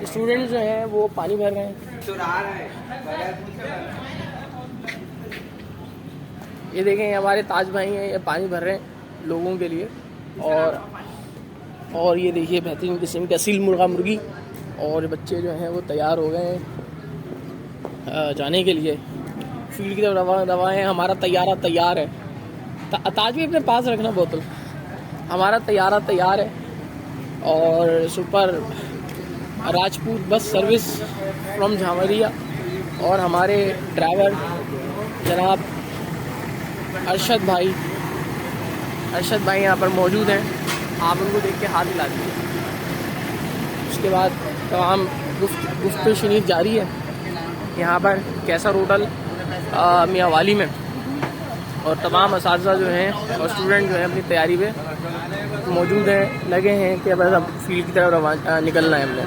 Students जो हैं वो पानी भर रहे हैं। ये देखें हमारे ताज भाई हैं, ये पानी भर रहे हैं लोगों के लिए। और ये देखिए बेहतरीन किस्म की असील मुर्गा मुर्गी, और बच्चे जो हैं वो तैयार हो गए हैं जाने के लिए फील्ड की तरफ रवा हैं। हमारा तैयारा तैयार है। ताज भी अपने पास रखना बोतल। हमारा तैयारा तैयार है और super Rajput bus service from झामरिया, और हमारे ड्राइवर जनाब अरशद भाई यहाँ पर मौजूद हैं। आप उनको देख के हाथ हिला दीजिए। उसके बाद तमाम गुफ्त शनीद जारी है यहाँ पर कैसर होटल मियाँ वाली में, और तमाम असातिज़ा जो हैं और स्टूडेंट जो हैं अपनी तैयारी पे मौजूद हैं, लगे हैं कि बस अब फील्ड की तरफ निकलना है हमने।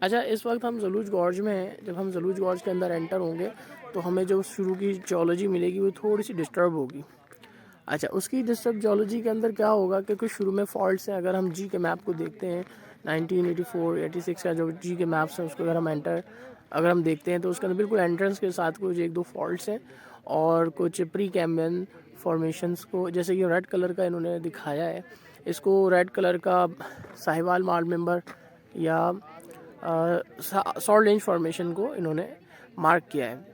अच्छा, इस वक्त हम ज़लूज गॉर्ज में हैं। जब हम ज़लूज गॉर्ज के अंदर एंटर होंगे तो हमें जो शुरू की जियोलॉजी मिलेगी वो थोड़ी सी डिस्टर्ब होगी। अच्छा, उसकी डिस्टर्ब जियोलॉजी के अंदर क्या होगा कि कुछ शुरू में फॉल्ट्स हैं। अगर हम जी के मैप को देखते हैं 1984-86 का जो जी के मैप्स हैं उसको अगर हम देखते हैं तो उसके अंदर बिल्कुल एंट्रेंस के साथ कुछ एक दो फॉल्ट्स हैं और कुछ प्री कैम्बियन फॉर्मेशंस को, जैसे कि रेड कलर का इन्होंने दिखाया है, इसको रेड कलर का साहिवाल मार्ल मेंबर या सॉल्ट रेंज फॉर्मेशन को इन्होंने मार्क किया है।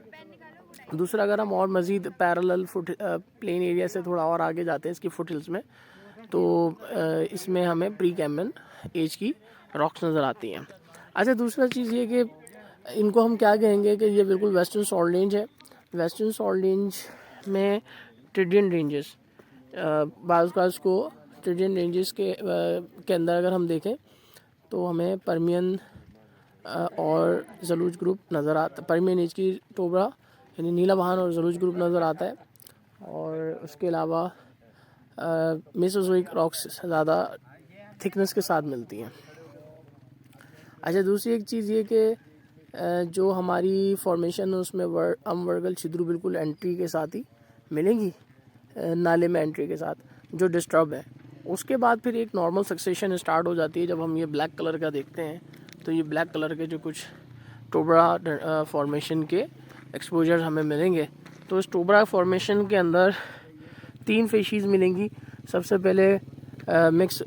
दूसरा, अगर हम और मज़ीद पैरेलल प्लेन एरिया से थोड़ा और आगे जाते हैं इसकी फुट हिल्स में, तो इसमें हमें प्री कैम्बियन एज की रॉक्स नज़र आती हैं। अच्छा, दूसरा चीज़ ये कि इनको हम क्या कहेंगे कि ये बिल्कुल वेस्टर्न सॉल्ट रेंज है। वेस्टर्न सॉल्ट रेंज में ट्रिडियन रेंजेस, बाज़ को ट्रिडियन रेंजेस के अंदर अगर हम देखें तो हमें परमियन और ज़लूज ग्रुप नज़र आता है। परमियन एज की टोबरा यानी नीला बहान और ज़लूज ग्रुप नज़र आता है, और उसके अलावा मेसोज़ोइक रॉक्स ज़्यादा थिकनेस के साथ मिलती हैं। अच्छा, दूसरी एक चीज़ ये कि जो हमारी फॉर्मेशन है उसमें अमवर्गल छिद्रू बिल्कुल एंट्री के साथ ही मिलेंगी, नाले में एंट्री के साथ जो डिस्टर्ब है। उसके बाद फिर एक नॉर्मल सक्सेशन स्टार्ट हो जाती है। जब हम ये ब्लैक कलर का देखते हैं तो ये ब्लैक कलर के जो कुछ टोबरा फॉर्मेशन के एक्सपोजर हमें मिलेंगे, तो इस टोबरा फॉर्मेशन के अंदर 3 फिशीज़ मिलेंगी। सबसे पहले मिक्स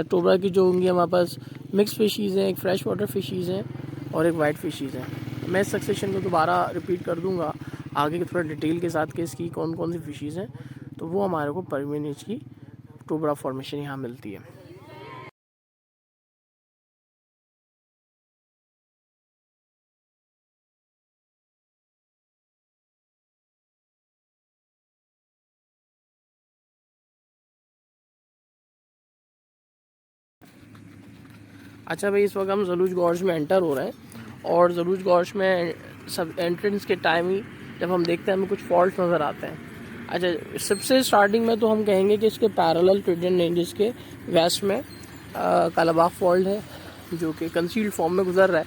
टोबरा की जो होंगी हमारे पास मिक्स फिशीज़ हैं, एक फ्रेश वाटर फिशीज़ हैं और एक वाइट फिशीज़ हैं। मैं इस सक्सेशन को दोबारा रिपीट कर दूंगा आगे के थोड़ा डिटेल के साथ कि इसकी कौन कौन सी फिशीज़ हैं, तो वो हमारे को परमियन एज की टोबरा फॉर्मेशन यहाँ मिलती है। अच्छा भाई, इस वक्त हम ज़लूज गॉर्ज में एंटर हो रहे हैं, और ज़लूज गॉर्ज में सब एंट्रेंस के टाइम ही जब हम देखते हैं हमें कुछ फॉल्ट नज़र आते हैं। अच्छा, सबसे स्टार्टिंग में तो हम कहेंगे कि इसके पैरेलल ट्रिडियन रेंजेस के वेस्ट में कालाबाग फॉल्ट है जो कि कंसील्ड फॉर्म में गुजर रहा है।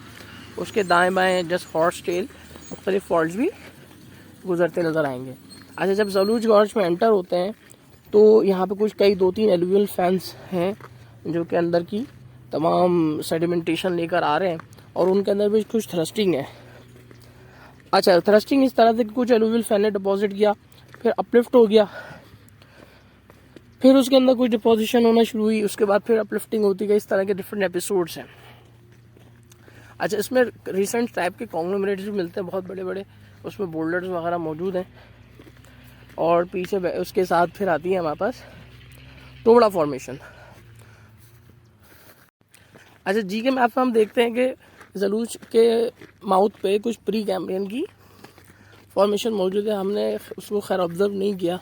उसके दाएं बाएं जस्ट हॉर्स टेल मुख्तलिफ फॉल्ट्स भी गुजरते नज़र आएंगे। अच्छा, जब ज़लूज गॉर्ज में एंटर होते हैं तो यहाँ पे कुछ 2-3 एलुवियल फैंस हैं जो कि अंदर की तमाम सेडिमेंटेशन लेकर आ रहे हैं, और उनके अंदर भी कुछ थ्रस्टिंग है। अच्छा, थ्रस्टिंग इस तरह से कि कुछ एलुवियल फैन ने डिपॉजिट किया, फिर अपलिफ्ट हो गया, फिर उसके अंदर कुछ डिपोजिशन होना शुरू हुई, उसके बाद फिर अपलिफ्टिंग होती गई। इस तरह के डिफरेंट एपिसोड्स हैं। अच्छा, इसमें रिसेंट टाइप के कॉन्ग्लोमरेट्स भी मिलते हैं बहुत बड़े बड़े, उसमें बोल्डर्स वगैरह मौजूद हैं, और पीछे उसके साथ फिर आती है हमारे पास टोबरा फॉर्मेशन। अच्छा, जी के मैप में हम देखते हैं कि ज़लूज के माउथ पे कुछ प्री कैम्ब्रियन की फॉर्मेशन मौजूद है। हमने उसको खैर ऑब्ज़र्व नहीं किया,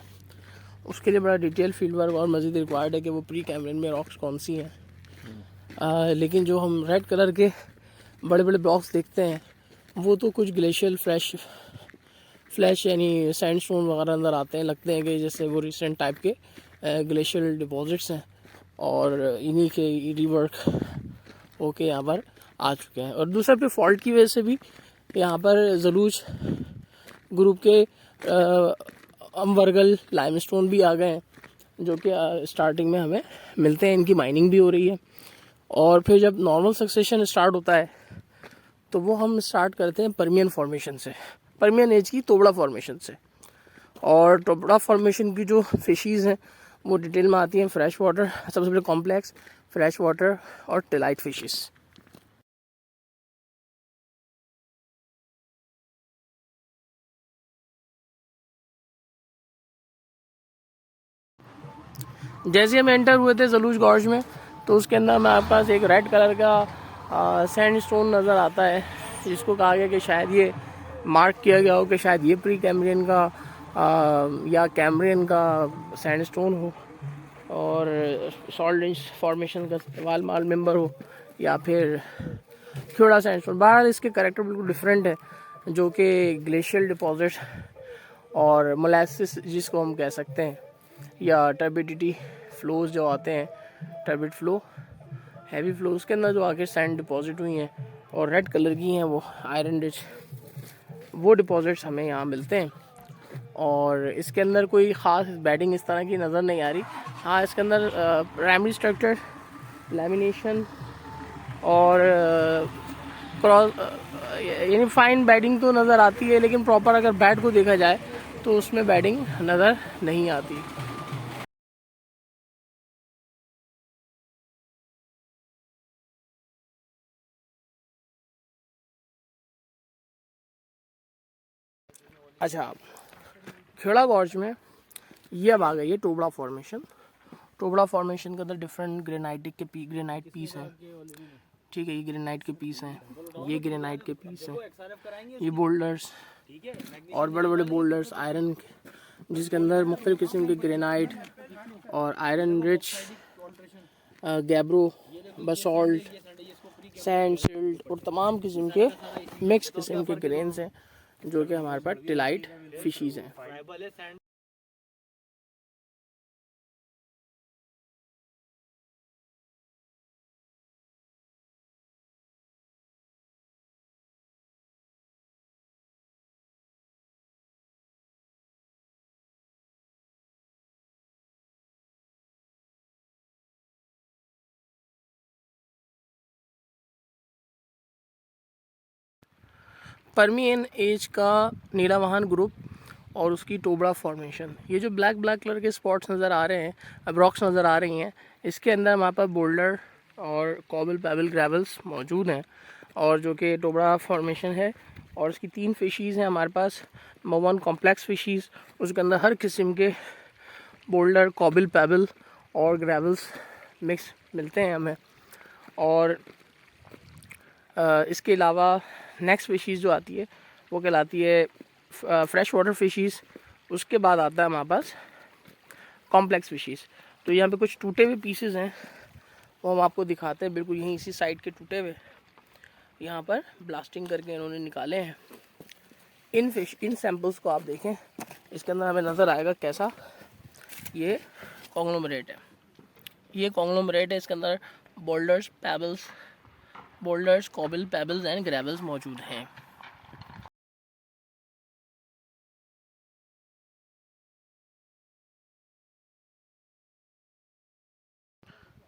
उसके लिए बड़ा डिटेल फील्ड वर्क और मज़ीद रिक्वायर्ड है कि वो प्री कैम्ब्रियन में रॉक्स कौन सी हैं। लेकिन जो हम रेड कलर के बड़े बड़े ब्लॉक्स देखते हैं वो तो कुछ ग्लेशियल फ्लैश यानी सैंडस्टोन वगैरह अंदर आते हैं, लगते हैं कि जैसे वो रिसेंट टाइप के ग्लेशियल डिपॉजिट्स हैं, और इन्हीं के रिवर्क होके यहाँ पर आ चुके हैं। और दूसरा फिर फॉल्ट की वजह से भी यहाँ पर ज़लूज ग्रुप के अमवर्गल लाइमस्टोन भी आ गए हैं, जो कि स्टार्टिंग में हमें मिलते हैं। इनकी माइनिंग भी हो रही है। और फिर जब नॉर्मल सक्सेशन स्टार्ट होता है तो वो हम स्टार्ट करते हैं पर्मियन फॉर्मेशन से, पर्मियन एज की तोबड़ा फॉर्मेशन से। और तोबड़ा फॉर्मेशन की जो फिशीज़ हैं वो डिटेल में आती हैं फ्रेश वाटर, सबसे बड़े कॉम्प्लेक्स फ्रेश वाटर और टिलाइट फिशेस। जैसे हम एंटर हुए थे ज़लूज गॉर्ज में तो उसके अंदर हमारे पास एक रेड कलर का सैंड स्टोन नज़र आता है, जिसको कहा गया कि शायद ये मार्क किया गया हो कि शायद ये प्री कैम्ब्रियन का या कैम्ब्रियन का सैंड स्टोन हो और सॉल्ट रिंच फॉर्मेशन का वाल माल मेंबर हो या फिर थोड़ा सैंड स्टोन। बहरहाल इसके कैरेक्टर बिल्कुल डिफरेंट है, जो कि ग्लेशियल डिपॉजिट और मोलासिस जिसको हम कह सकते हैं, या टर्बिडिटी फ्लोज जो आते हैं, टर्बिड फ्लो, हैवी फ्लोज के अंदर जो आके सैंड डिपॉजिट हुई हैं और रेड कलर की हैं वो आयरन रिच, वो डिपॉजिट्स हमें यहाँ मिलते हैं। और इसके अंदर कोई ख़ास बेडिंग इस तरह की नज़र नहीं आ रही। हाँ, इसके अंदर प्राइमरी स्ट्रक्चर लैमिनेशन और क्रॉस यानी फाइन बेडिंग तो नज़र आती है, लेकिन प्रॉपर अगर बेड को देखा जाए तो उसमें बेडिंग नज़र नहीं आती। अच्छा, खेड़ा गॉर्ज में ये अब आ गई है टोबड़ा फॉर्मेशन। टोबड़ा फॉर्मेशन के अंदर डिफरेंट ग्रेनाइट पीस हैं। ठीक है, ये ग्रेनाइट के पीस हैं, ये ग्रेनाइट के पीस हैं, ये बोल्डर्स और बड़े बड़े बोल्डर्स आयरन, जिसके अंदर मुख्तलिफ़ किस्म के ग्रेनाइट और iron rich gabbro, basalt, sand, silt और तमाम किस्म के मिक्स किस्म के ग्रेन्स हैं, जो कि हमारे पास टिलाइट फिशीज़ हैं। पर्मियन एज का नीलावाहन ग्रुप और उसकी टोबड़ा फॉर्मेशन। ये जो ब्लैक ब्लैक कलर के स्पॉट्स नज़र आ रहे हैं, अब रॉक्स नज़र आ रही हैं, इसके अंदर हमारे पास बोल्डर और कॉबल पेबल ग्रेवल्स मौजूद हैं, और जो कि टोबड़ा फॉर्मेशन है। और इसकी 3 फिशीज़ हैं हमारे पास। नंबर 1 कॉम्प्लेक्स फिशीज़, उसके अंदर हर किस्म के बोल्डर, कॉबल पेबल और ग्रेवल्स मिक्स मिलते हैं हमें। और इसके अलावा नेक्स्ट फिशीज़ जो आती है वो कहलाती है फ्रेश वाटर फिशीज़। उसके बाद आता है हमारे पास कॉम्प्लेक्स फिशीज़। तो यहाँ पे कुछ टूटे हुए पीसेस हैं, वो हम आपको दिखाते हैं, बिल्कुल यहीं इसी साइड के टूटे हुए, यहाँ पर ब्लास्टिंग करके इन्होंने निकाले हैं। इन सैम्पल्स को आप देखें, इसके अंदर हमें नज़र आएगा कैसा ये कॉन्ग्लोमरेट है। ये कॉन्ग्लोमरेट है, इसके अंदर boulders, cobble pebbles and gravels मौजूद हैं।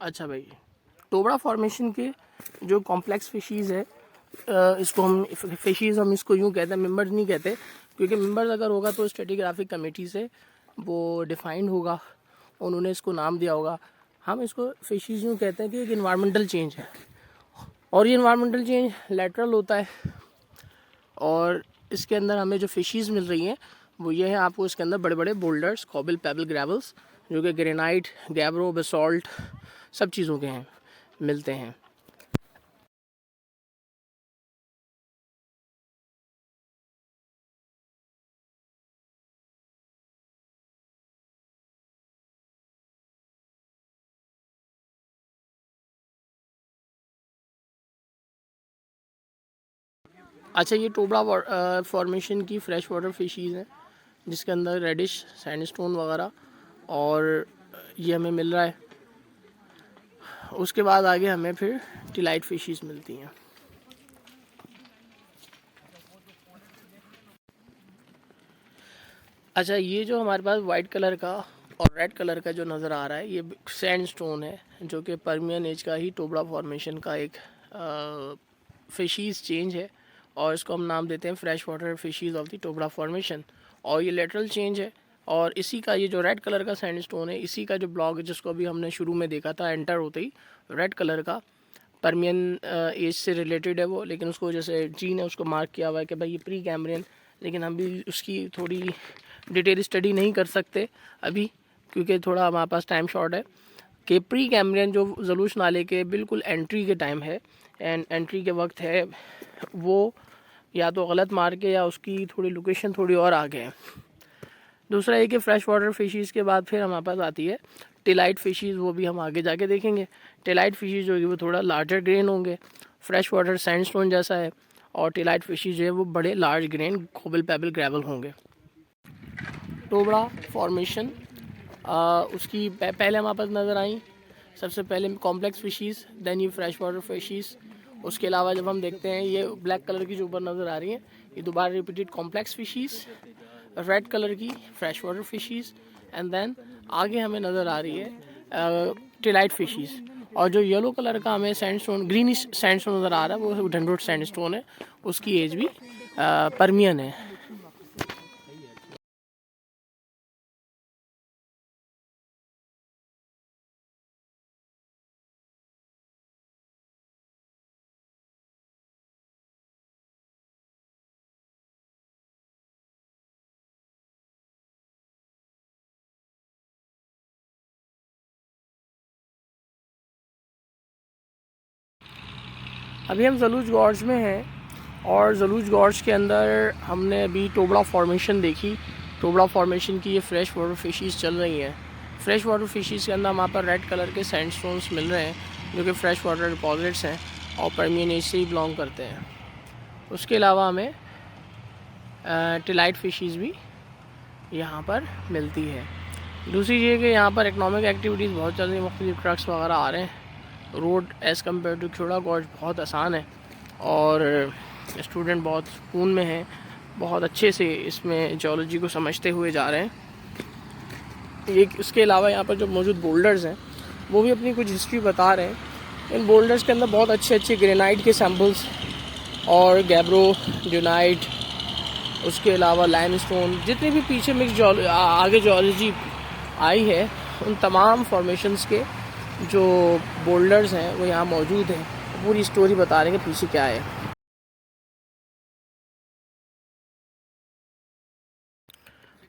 अच्छा भाई, टोबड़ा फॉर्मेशन के जो कॉम्प्लेक्स फिशीज़ है, इसको हम फिशीज़ हम इसको यूँ कहते हैं, मेंबर्स नहीं कहते, क्योंकि मेंबर्स अगर होगा तो स्ट्रेटिग्राफिक कमेटी से वो डिफाइंड होगा, उन्होंने इसको नाम दिया होगा। हम इसको फिशीज़ यूँ कहते हैं कि एक इन्वायरमेंटल चेंज है, और ये इन्वायरमेंटल चेंज लेटरल होता है। और इसके अंदर हमें जो फिशीज़ मिल रही हैं वो ये है, आपको इसके अंदर बड़े बड़े बोल्डर्स, कॉबल पेबल ग्रेवल्स, जो कि ग्रेनाइट, गैब्रो, बेसॉल्ट सब चीज़ों के हैं, मिलते हैं। अच्छा, ये टोबड़ा फॉर्मेशन की फ्रेश वाटर फिशीज़ हैं, जिसके अंदर रेडिश सैंडस्टोन वगैरह और ये हमें मिल रहा है। उसके बाद आगे हमें फिर टिलाइट फिशीज़ मिलती हैं। अच्छा, ये जो हमारे पास वाइट कलर का और रेड कलर का जो नज़र आ रहा है ये सैंडस्टोन है, जो कि पर्मियन एज का ही टोबरा फॉर्मेशन का एक फिशीज़ चेंज है, और इसको हम नाम देते हैं fresh water fishes of the Tobra formation. और ये लेटरल चेंज है, और इसी का ये जो रेड कलर का सैंडस्टोन है, इसी का जो ब्लॉक है जिसको अभी हमने शुरू में देखा था एंटर होते ही, रेड कलर का पर्मियन एज से रिलेटेड है वो, लेकिन उसको जैसे जी ने उसको मार्क किया हुआ है कि भाई ये प्री कैम्ब्रियन, लेकिन हम भी उसकी थोड़ी डिटेल स्टडी नहीं कर सकते अभी, क्योंकि थोड़ा हमारे पास टाइम शॉर्ट है। कि प्री कैम्ब्रियन जो ज़लूज नाले के बिल्कुल एंट्री के टाइम है, एंड एंट्री के वक्त है, वो या तो गलत मार के या उसकी थोड़ी लोकेशन थोड़ी और आगे है। दूसरा है कि फ्रेश वाटर फिशीज़ के बाद फिर हमारे पास आती है टिलाइट फिशीज़, वो भी हम आगे जाके देखेंगे। टिलाइट फिशीज़ जो है वो थोड़ा लार्जर ग्रेन होंगे, फ्रेश वाटर सैंडस्टोन जैसा है, और टिलाइट फिशीज़ जो है वो बड़े large grain cobble pebble gravel होंगे। टोबरा फॉर्मेशन उसकी पहले हमारे पास नज़र आई, सबसे पहले कॉम्प्लेक्स फिशीज़, देन ये फ्रेश वाटर फिशीज़। उसके अलावा जब हम देखते हैं ये ब्लैक कलर की जो ऊपर नज़र आ रही है, ये दोबारा रिपीटेड कॉम्प्लेक्स फिशीज़, रेड कलर की फ्रेश वाटर फिशीज़, एंड देन आगे हमें नज़र आ रही है टिलाइट फिशीज़। और जो येलो कलर का हमें सैंडस्टोन, ग्रीनिश सैंडस्टोन नज़र आ रहा है, वो डंडोट सैंडस्टोन है, उसकी एज भी पर्मियन है। अभी हम ज़लूज गॉर्ज में हैं, और ज़लूज गॉर्ज के अंदर हमने अभी टोबरा फॉर्मेशन देखी। टोबरा फॉर्मेशन की ये फ्रेश वाटर फिशीज़ चल रही हैं। फ्रेश वाटर फिशीज़ के अंदर हमारे पर रेड कलर के सैंडस्टोन्स मिल रहे हैं, जो कि फ्रेश वाटर डिपॉजिट्स हैं और पर्मियन एज से ही बिलोंग करते हैं। उसके अलावा हमें टिलाइट फिशीज़ भी यहाँ पर मिलती है। दूसरी चीज़ कि यहाँ पर इकनॉमिक एक्टिविटीज़ बहुत चल रही हैं, मुख्तलिफ ट्रक्स वगैरह आ रहे हैं। Road as compare to Khewra gorge बहुत आसान है, और स्टूडेंट बहुत सुकून में हैं, बहुत अच्छे से इसमें जियोलॉजी को समझते हुए जा रहे हैं। एक इसके अलावा यहाँ पर जो मौजूद बोल्डर्स हैं वो भी अपनी कुछ हिस्ट्री बता रहे हैं। इन बोल्डर्स के अंदर बहुत अच्छे अच्छे ग्रेनाइट के सैम्पल्स और गैब्रो ड्यूनाइट, उसके अलावा लाइमस्टोन, जितने भी पीछे मिक्स आगे जियोलॉजी आई है, उन तमाम फॉर्मेशंस के जो बोल्डर्स हैं वो यहाँ मौजूद हैं। पूरी स्टोरी बता रहे हैं कि पीछे क्या है।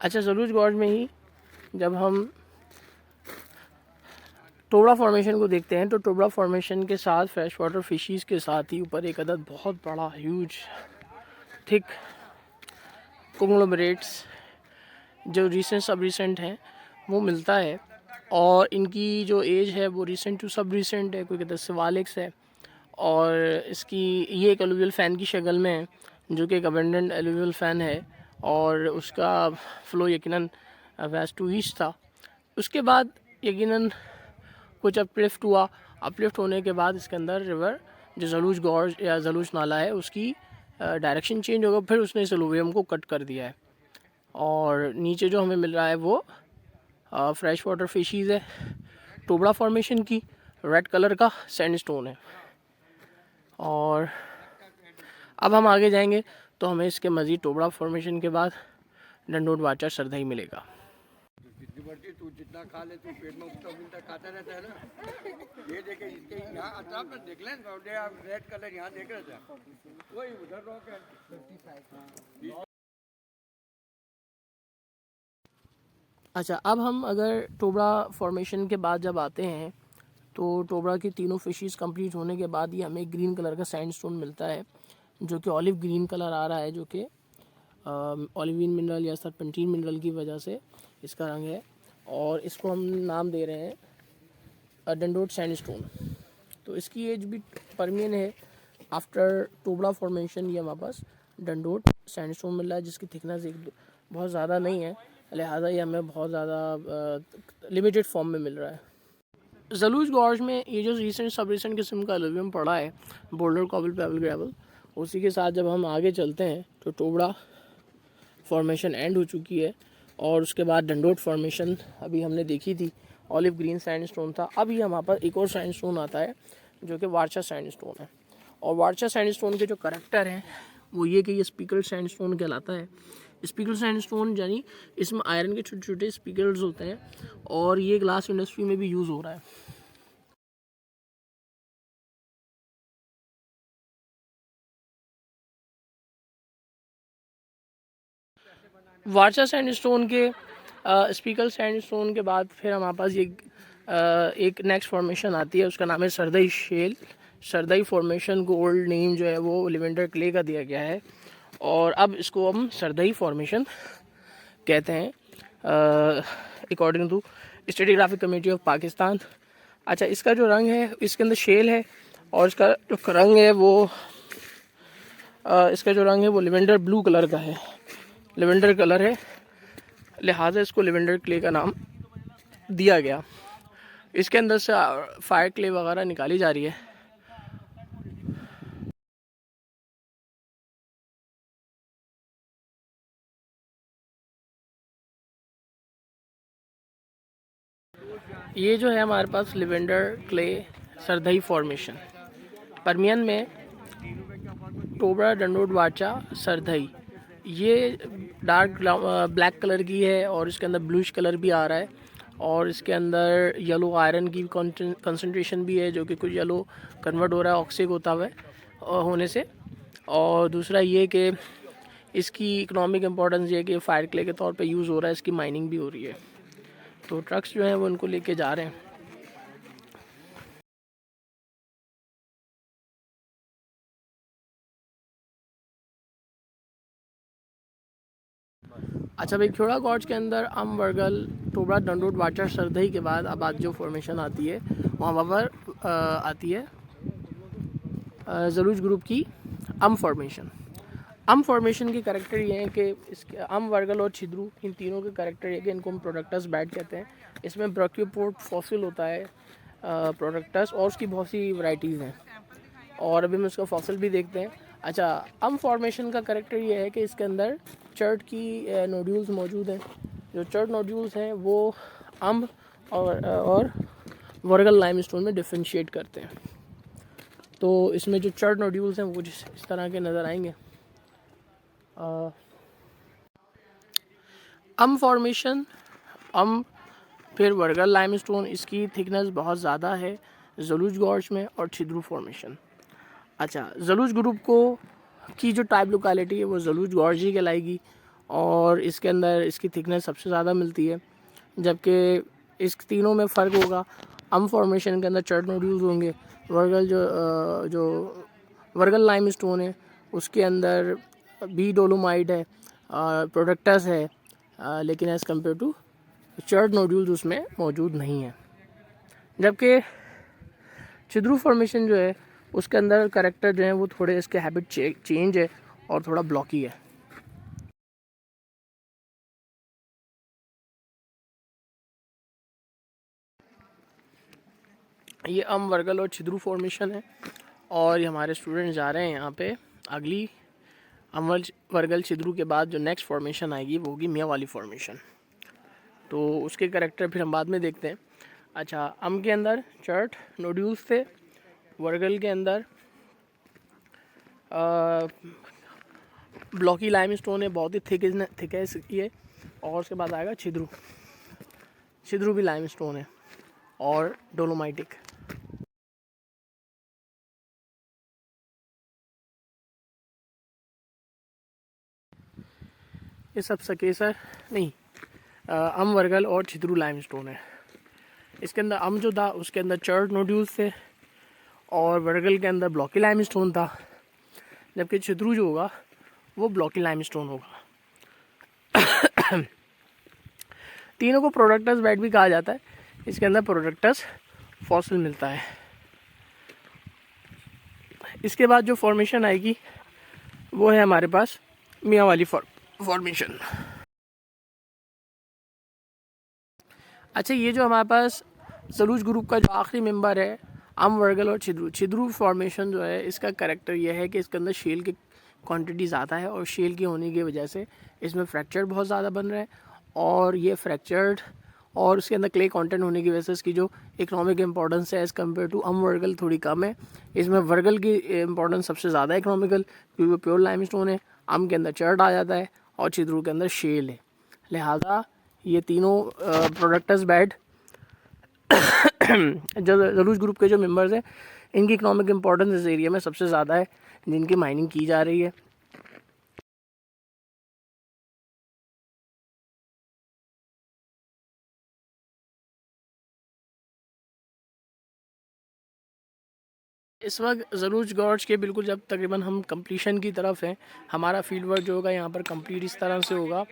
अच्छा, ज़लूज गॉर्ज में ही जब हम टोबरा फॉर्मेशन को देखते हैं, तो टोबरा फॉर्मेशन के साथ फ्रेश वाटर फिशीज़ के साथ ही ऊपर एक अदद बहुत बड़ा ह्यूज थिक कंग्लोमरेट्स जो रिसेंट सब रिसेंट हैं वो मिलता है, और इनकी जो एज है वो रिसेंट टू सब रिसेंट है, कोई कहते हैं सिवालिक्स है, और इसकी ये एक एलुवियल फ़ैन की शक्ल में है, जो कि एक अबेंडेंट एलुवियल फ़ैन है, और उसका फ़्लो यकीनन वेस्ट टू ईस्ट था। उसके बाद यकीनन कुछ अपलिफ्ट हुआ, अपलिफ्ट होने के बाद इसके अंदर रिवर जो ज़लूज गॉर्ज या ज़लूज नाला है उसकी डायरेक्शन चेंज होगा, फिर उसने इस एलुवियम को कट कर दिया है, और नीचे जो हमें मिल रहा है वो फ्रेश वाटर फिशीज़ है, टोबरा फॉर्मेशन की रेड कलर का सैंडस्टोन है। और अब हम आगे जाएंगे तो हमें इसके मज़ीद टोबरा फॉर्मेशन के बाद डंडोट वाचा सरदई मिलेगा। तू जितना खा ले, तू पेट में उतना खाता रहता है ना। ये देखे इसके यहाँ अताब में देख लें, रेड कलर यहाँ देख रहे थे, वही उधर रॉक है। अच्छा, अब हम अगर टोबरा फॉर्मेशन के बाद जब आते हैं, तो टोबरा की तीनों फिशीज़ कंप्लीट होने के बाद ही हमें ग्रीन कलर का सैंडस्टोन मिलता है, जो कि ऑलिव ग्रीन कलर आ रहा है, जो कि ऑलिविन मिनरल या सरपेंटीन मिनरल की वजह से इसका रंग है, और इसको हम नाम दे रहे हैं डंडोट सैंडस्टोन। तो इसकी एज भी पर्मियन है। आफ्टर टोबरा फॉर्मेशन ये हमारे पास डंडोट सैंडस्टोन मिल रहा है, जिसकी थिकनेस एक बहुत ज़्यादा नहीं है, लिहाजा ये हमें बहुत ज़्यादा लिमिटेड फॉर्म में मिल रहा है। ज़लूज गॉर्ज में ये जो रिसेंट सब रिसेंट किस्म का एलुवियम पड़ा है, बोल्डर कॉबल पेबल ग्रेवल, उसी के साथ जब हम आगे चलते हैं तो टोबरा फॉर्मेशन एंड हो चुकी है, और उसके बाद डंडोट फॉर्मेशन अभी हमने देखी थी, ऑलिव ग्रीन सैंडस्टोन था। अब ये हमारे पास एक और सैंडस्टोन आता है जो कि वारचा सैंडस्टोन है। और वारचा सैंडस्टोन के जो करैक्टर हैं वो ये कि ये स्पीकल सैंडस्टोन कहलाता है। स्पीकल सैंडस्टोन यानी इसमें आयरन के छोटे छोटे स्पीकल्स होते हैं और ये ग्लास इंडस्ट्री में भी यूज़ हो रहा है। वारचा सैंडस्टोन के स्पीकल सैंडस्टोन के बाद फिर हमारे पास ये एक नेक्स्ट फॉर्मेशन आती है, उसका नाम है सरदई शेल। सरदई फॉर्मेशन को ओल्ड नेम जो है वो लिवेंडर क्ले का दिया गया है और अब इसको हम सरदई फॉर्मेशन कहते हैं according to stratigraphic committee of Pakistan. अच्छा, इसका जो रंग है, इसके अंदर शेल है और इसका जो रंग है वो लिवेंडर ब्लू कलर का है, लिवेंडर कलर है, लिहाजा इसको लिवेंडर क्ले का नाम दिया गया। इसके अंदर से फायर क्ले वगैरह निकाली जा रही है। ये जो है हमारे पास लिवेंडर क्ले सरदई फॉर्मेशन, परमियन में टोबरा डंडोट वारचा सरदई, ये डार्क ब्लैक कलर की है और इसके अंदर ब्लूइश कलर भी आ रहा है और इसके अंदर येलो आयरन की कंसंट्रेशन भी है जो कि कुछ येलो कन्वर्ट हो रहा है ऑक्सीक होता हुआ होने से। और दूसरा ये कि इसकी इकोनॉमिक इम्पोर्टेंस ये है कि फायर क्ले के तौर पे यूज़ हो रहा है, इसकी माइनिंग भी हो रही है। तो ट्रक्स जो हैं वो इनको लेके जा रहे हैं। अच्छा भाई, खेड़ा गॉर्ज के अंदर अम वर्गल टोबरा डंडोट वाचा सरदई के बाद अब आज जो फॉर्मेशन आती है वहाँ पर आती है जलूज ग्रुप की अम फॉर्मेशन। अम फॉर्मेशन के करेक्टर ये हैं कि इसके अम वर्गल और छिद्रू, इन तीनों के करेक्टर ये कि इनको हम प्रोडक्टस बैट कहते हैं। इसमें ब्रैकियोपोड फॉसिल होता है प्रोडक्टस और उसकी बहुत सी वैरायटीज़ हैं और अभी हम उसका फॉसिल भी देखते हैं। अच्छा, अम फॉर्मेशन का करेक्टर ये है कि इसके अंदर चर्ट की नोड्यूल्स मौजूद हैं। जो चर्ट नोड्यूल्स हैं वो अम और वर्गल लाइमस्टोन में डिफरेंशिएट करते हैं। तो इसमें जो चर्ट नोड्यूल्स हैं वो इस तरह के नज़र आएंगे। अम फॉर्मेशन, अम फिर वर्गल लाइमस्टोन, इसकी थिकनेस बहुत ज़्यादा है जलूज गॉर्ज में और छिद्रू फॉर्मेशन। अच्छा, जलूज ग्रुप को की जो टाइप लोकेलिटी है वो जलूज गॉर्ज ही कहलाएगी और इसके अंदर इसकी थिकनेस सबसे ज़्यादा मिलती है, जबकि इस तीनों में फ़र्क होगा। अम फॉर्मेशन के अंदर चर्ट नोड्यूल्स होंगे, वर्गल जो वर्गल लाइमस्टोन है उसके अंदर बी डोलोमाइट है, प्रोडक्टस है, लेकिन as compare to chert nodules उसमें मौजूद नहीं है। जबकि छिद्रू फॉर्मेशन जो है उसके अंदर करेक्टर जो है वो थोड़े इसके हैबिट चेंज है और थोड़ा ब्लॉकी है। ये अम वर्गल और छिद्रू फॉर्मेशन है और ये हमारे स्टूडेंट जा रहे हैं यहाँ पे। अगली अम वर्गल छिद्रू के बाद जो नेक्स्ट फॉर्मेशन आएगी वो होगी मियाँ वाली फॉर्मेशन, तो उसके करेक्टर फिर हम बाद में देखते हैं। अच्छा, अम के अंदर चर्ट नोड्यूल्स थे, वर्गल के अंदर ब्लॉकी लाइमस्टोन है, बहुत ही थिक है ये, और उसके बाद आएगा छिद्रू, छिद्रू भी लाइमस्टोन है और डोलोमाइटिक। ये सब सकेसर नहीं, अम वर्गल और छिद्रू लाइमस्टोन है। इसके अंदर अम जो था उसके अंदर चर्ट नोड्यूल्स थे और वर्गल के अंदर ब्लॉकी लाइमस्टोन था, जबकि छिद्रू जो होगा वो ब्लॉकी लाइमस्टोन होगा। तीनों को प्रोडक्टस बेड भी कहा जाता है, इसके अंदर प्रोडक्टस फॉसिल मिलता है। इसके बाद जो फॉर्मेशन आएगी वो है हमारे पास मियाँ वाली फॉर्मेशन। अच्छा, ये जो हमारे पास जलूज ग्रुप का जो आखिरी मेंबर है अम वर्गल और छिद्रू फॉर्मेशन जो है, इसका करेक्टर यह है कि इसके अंदर शेल की क्वांटिटी ज़्यादा है और शेल की होने की वजह से इसमें फ्रैक्चर बहुत ज़्यादा बन रहा है और ये फ्रैक्चर्ड और उसके अंदर क्ले कंटेंट होने की वजह से इसकी जो इकोनॉमिक इंपॉर्टेंस है एज़ कम्पेयर टू वर्गल थोड़ी कम है। इसमें वर्गल की इंपॉर्टेंस सबसे ज़्यादा है इकोनॉमिकल, क्योंकि वो प्योर लाइमस्टोन है। के अंदर चर्ट आ जाता है और छिद्रू के अंदर शेल है। लिहाजा ये तीनों प्रोडक्टस बेड जो ज़रूज ग्रुप के जो मेंबर्स हैं, इनकी इकोनॉमिक इंपॉर्टेंस इस एरिया में सबसे ज़्यादा है, जिनकी माइनिंग की जा रही है। इस वक्त ज़रूज गॉर्ज के बिल्कुल जब तकरीबन हम कंप्लीशन की तरफ हैं, हमारा फील्ड वर्क जो होगा यहाँ पर कंप्लीट इस तरह से होगा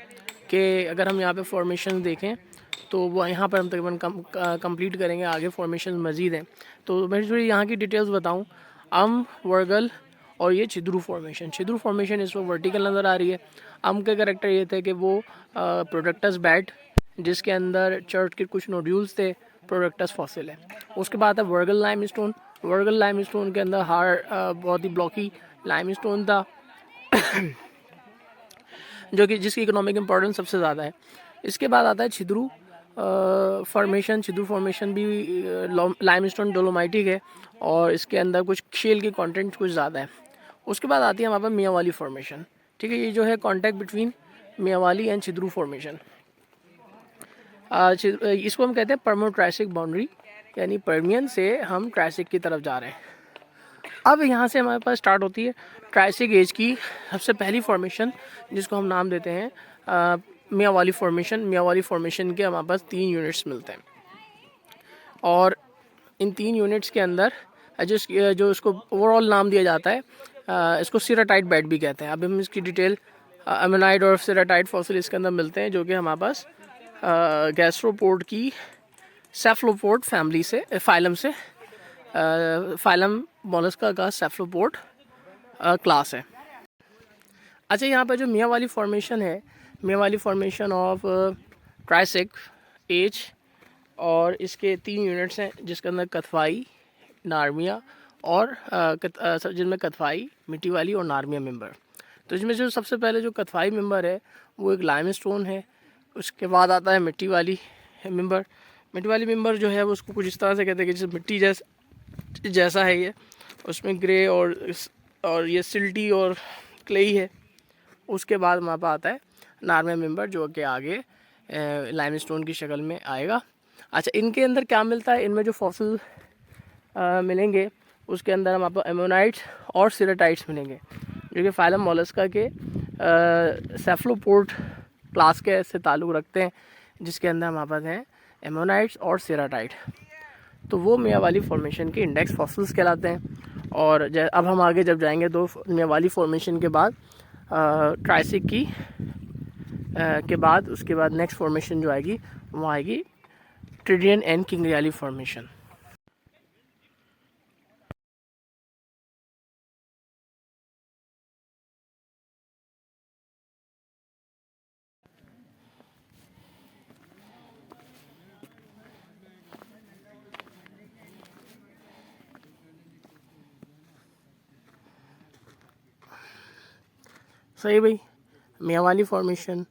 कि अगर हम यहाँ पे फॉर्मेशन देखें तो वो यहाँ पर हम तकरीबन कंप्लीट करेंगे। आगे फॉर्मेशन मज़ीद हैं, तो मैं थोड़ी यहाँ की डिटेल्स बताऊँ। वर्गल और ये छिद्रू फॉर्मेशन इस वक्त वर्टिकल नज़र आ रही है। के करेक्टर ये थे कि वो प्रोडक्टस बैट जिसके अंदर चर्ट के कुछ नोड्यूल्स थे, प्रोडक्टस फॉसिल है। उसके बाद है वर्गल लाइमस्टोन के अंदर बहुत ही ब्लॉकी लाइमस्टोन था जो कि जिसकी इकोनॉमिक इंपॉर्टेंस सबसे ज़्यादा है। इसके बाद आता है छिद्रू फॉर्मेशन भी लाइमस्टोन डोलोमाइटिक है और इसके अंदर कुछ शेल की कंटेंट कुछ ज़्यादा है। उसके बाद आती है हमारे पास मियावाली फॉर्मेशन। ठीक है, ये जो है contact between Mianwali and Chhidru formation. इसको हम कहते हैं पर्मो-ट्रायसिक बाउंड्री, यानी पर्मियन से हम ट्रायसिक की तरफ जा रहे हैं। अब यहाँ से हमारे पास स्टार्ट होती है ट्रायसिक एज की सबसे पहली फॉर्मेशन, जिसको हम नाम देते हैं मियावाली फॉर्मेशन के हमारे पास 3 यूनिट्स मिलते हैं और इन 3 यूनिट्स के अंदर जो इसको ओवरऑल नाम दिया जाता है, इसको सिराटाइट बेड भी कहते हैं। अब हम इसकी डिटेल एमोनाइड और सिराटाइट फॉसिल इसके अंदर मिलते हैं, जो कि हमारे पास गैस्ट्रोपोड की सेफलोपोड फैमिली से फाइलम मोलस्का का सेफलोपोड क्लास है। अच्छा, यहाँ पर जो मियावाली फॉर्मेशन है, Mianwali formation of Triassic age, और इसके 3 यूनिट्स हैं जिसके अंदर कथवाई, नार्मिया और जिनमें कथवाई, मिट्टी वाली और नार्मिया मेंबर। तो इसमें जो सबसे पहले जो कथवाई मेंबर है वो एक लाइमस्टोन है। उसके बाद आता है मिट्टी वाली मेंबर जो है वो उसको कुछ इस तरह से कहते हैं कि जैसे मिट्टी जैसा है ये, उसमें ग्रे और ये सिल्टी और क्लेई है। उसके बाद हमारे पास आता है नार्मिया मेंबर, जो कि आगे लाइमस्टोन की शक्ल में आएगा। अच्छा, इनके अंदर क्या मिलता है? इनमें जो फॉसिल मिलेंगे उसके अंदर हम आपको एमोनाइट्स और सिराटाइट्स मिलेंगे, जो कि फाइलम मोलस्का के सेफलोपोड क्लास के से ताल्लुक़ रखते हैं, जिसके अंदर हमारे पास हैं एमोनाइट्स और सिराटाइट। तो वो मियावाली फॉर्मेशन के इंडेक्स फॉसिल्स कहलाते हैं। और अब हम आगे जब जाएंगे तो मियावाली फॉर्मेशन के बाद ट्रायसिक की के बाद उसके बाद नेक्स्ट फॉर्मेशन जो आएगी वो आएगी ट्रिडियन एंड किंग्रियाली फॉर्मेशन। सही भाई, मियावाली फॉर्मेशन,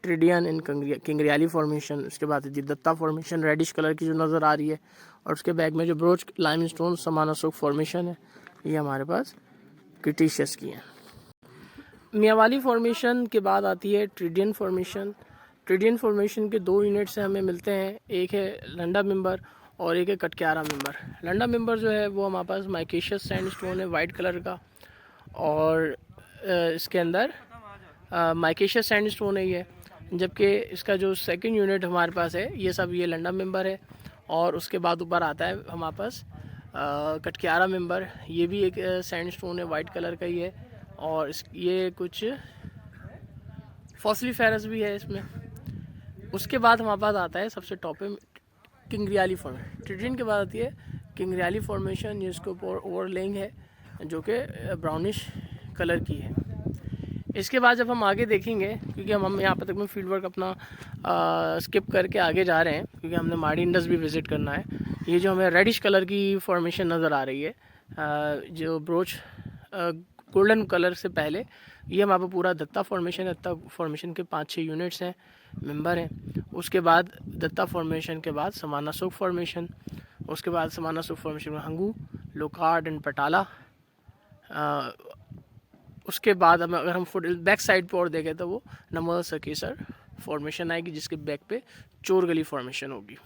ट्रिडियन एंड किंग्रियाली फॉर्मेशन, उसके बाद दत्ता फॉर्मेशन रेडिश कलर की जो नज़र आ रही है, और उसके बैग में जो ब्रोच लाइमस्टोन समानासुक फॉर्मेशन है, ये हमारे पास क्रिटेशियस की है। मियावाली फॉर्मेशन के बाद आती है ट्रिडियन फॉर्मेशन के 2 यूनिट से हमें मिलते हैं, एक है लंडा मेंबर और एक है कटक्यारा मेंबर। लंडा मेंबर जो है वो हमारे पास माइकेशियस सैंडस्टोन है वाइट कलर का, और इसके अंदर माइकेशियस सैंडस्टोन है ये। जबकि इसका जो सेकंड यूनिट हमारे पास है ये लंडा मेंबर है, और उसके बाद ऊपर आता है हमारे पास कटक्यारा मेंबर। ये भी एक सैंडस्टोन है वाइट कलर का ही है, और ये कुछ फॉसिलिफेरस भी है इसमें। उसके बाद हमारे पास आता है सबसे टॉप पे किंग्रियाली फॉर्मेशन। ट्रिडियन के बाद आती है किंग्रियाली फॉर्मेशन, जिसके ऊपर ओवरलेइंग है जो कि ब्राउनिश कलर की है। इसके बाद जब हम आगे देखेंगे, क्योंकि हम यहाँ पर तक में फील्ड वर्क अपना स्किप करके आगे जा रहे हैं, क्योंकि हमने माड़ी इंडस भी विज़िट करना है। ये जो हमें रेडिश कलर की फॉर्मेशन नज़र आ रही है, जो ब्रोच गोल्डन कलर से पहले ये हमारे पास पूरा दत्ता फॉर्मेशन है। दत्ता फॉर्मेशन के 5-6 यूनिट्स हैं, मेंबर हैं। उसके बाद दत्ता फॉर्मेशन के बाद समानासोक फॉर्मेशन, उसके बाद समानासोक फॉर्मेशन में हंगू, लोकार्ड एंड पटाला। उसके बाद अगर हम फुट बैक साइड पर और देखें तो वो नमोदा सकेसर फॉर्मेशन आएगी, जिसके बैक पे चोरगली फॉर्मेशन होगी।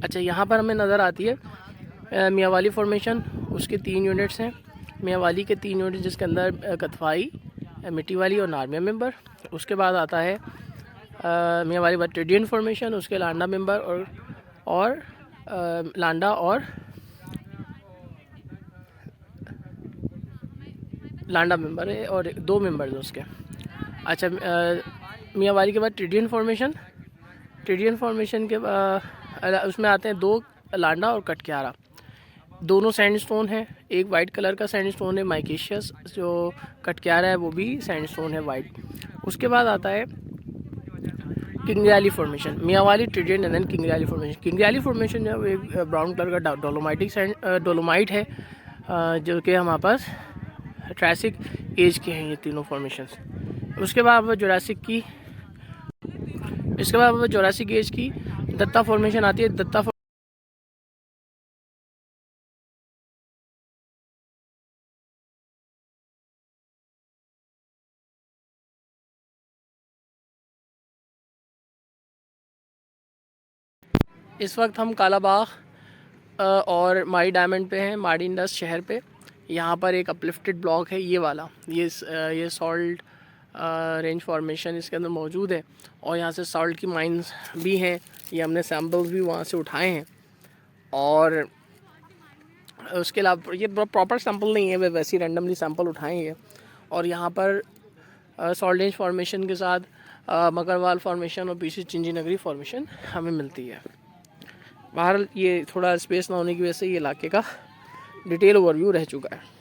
अच्छा, यहाँ पर हमें नज़र आती है मियावाली फॉर्मेशन। उसके 3 यूनिट्स हैं। मियावाली के 3 यूनिट जिसके अंदर कथवाई, मिट्टी वाली और नार्मिया मेंबर। उसके बाद आता है मियावाली बाद ट्रेडियन फॉर्मेशन, उसके लांडा मेंबर और लांडा और लांडा मेंबर है और 2 मेंबर हैं उसके। अच्छा, मियावाली के बाद ट्रेडियन फॉर्मेशन। ट्रेडियन फॉर्मेशन के उसमें आते हैं 2 लांडा और कटक्यारा। दोनों सैंडस्टोन है। एक वाइट कलर का सैंडस्टोन है माइकेशियस, जो कटक्यारा है वो भी सैंडस्टोन है वाइट। उसके बाद आता है Kingriali formation. Mianwali, Tredian and then Kingriali formation. Kingriali formation जो है एक ब्राउन कलर का डोलोमाइट है, जो कि हमारे पास ट्रायसिक एज के हैं ये तीनों फॉर्मेशंस। उसके बाद जोरासिक एज की दत्ता फॉर्मेशन आती है। दत्ता इस वक्त हम कालाबाग और माड़ी डायमंड पे हैं, माड़ी इंडस शहर पे। यहाँ पर एक अपलिफ्टेड ब्लॉक है, ये वाला, ये सॉल्ट रेंज फॉर्मेशन इसके अंदर मौजूद है और यहाँ से सॉल्ट की माइंस भी हैं। ये हमने सैम्पल्स भी वहाँ से उठाए हैं और उसके अलावा ये प्रॉपर सैंपल नहीं है, वे वैसे ही रैंडमली सैंपल उठाएंगे। और यहाँ पर सॉल्ट रेंज फॉर्मेशन के साथ मकरवाल फॉर्मेशन और पीछे चिंजी नगरी फॉर्मेशन हमें मिलती है। बहरहाल ये थोड़ा स्पेस ना होने की वजह से ये इलाके का डिटेल ओवरव्यू रह चुका है।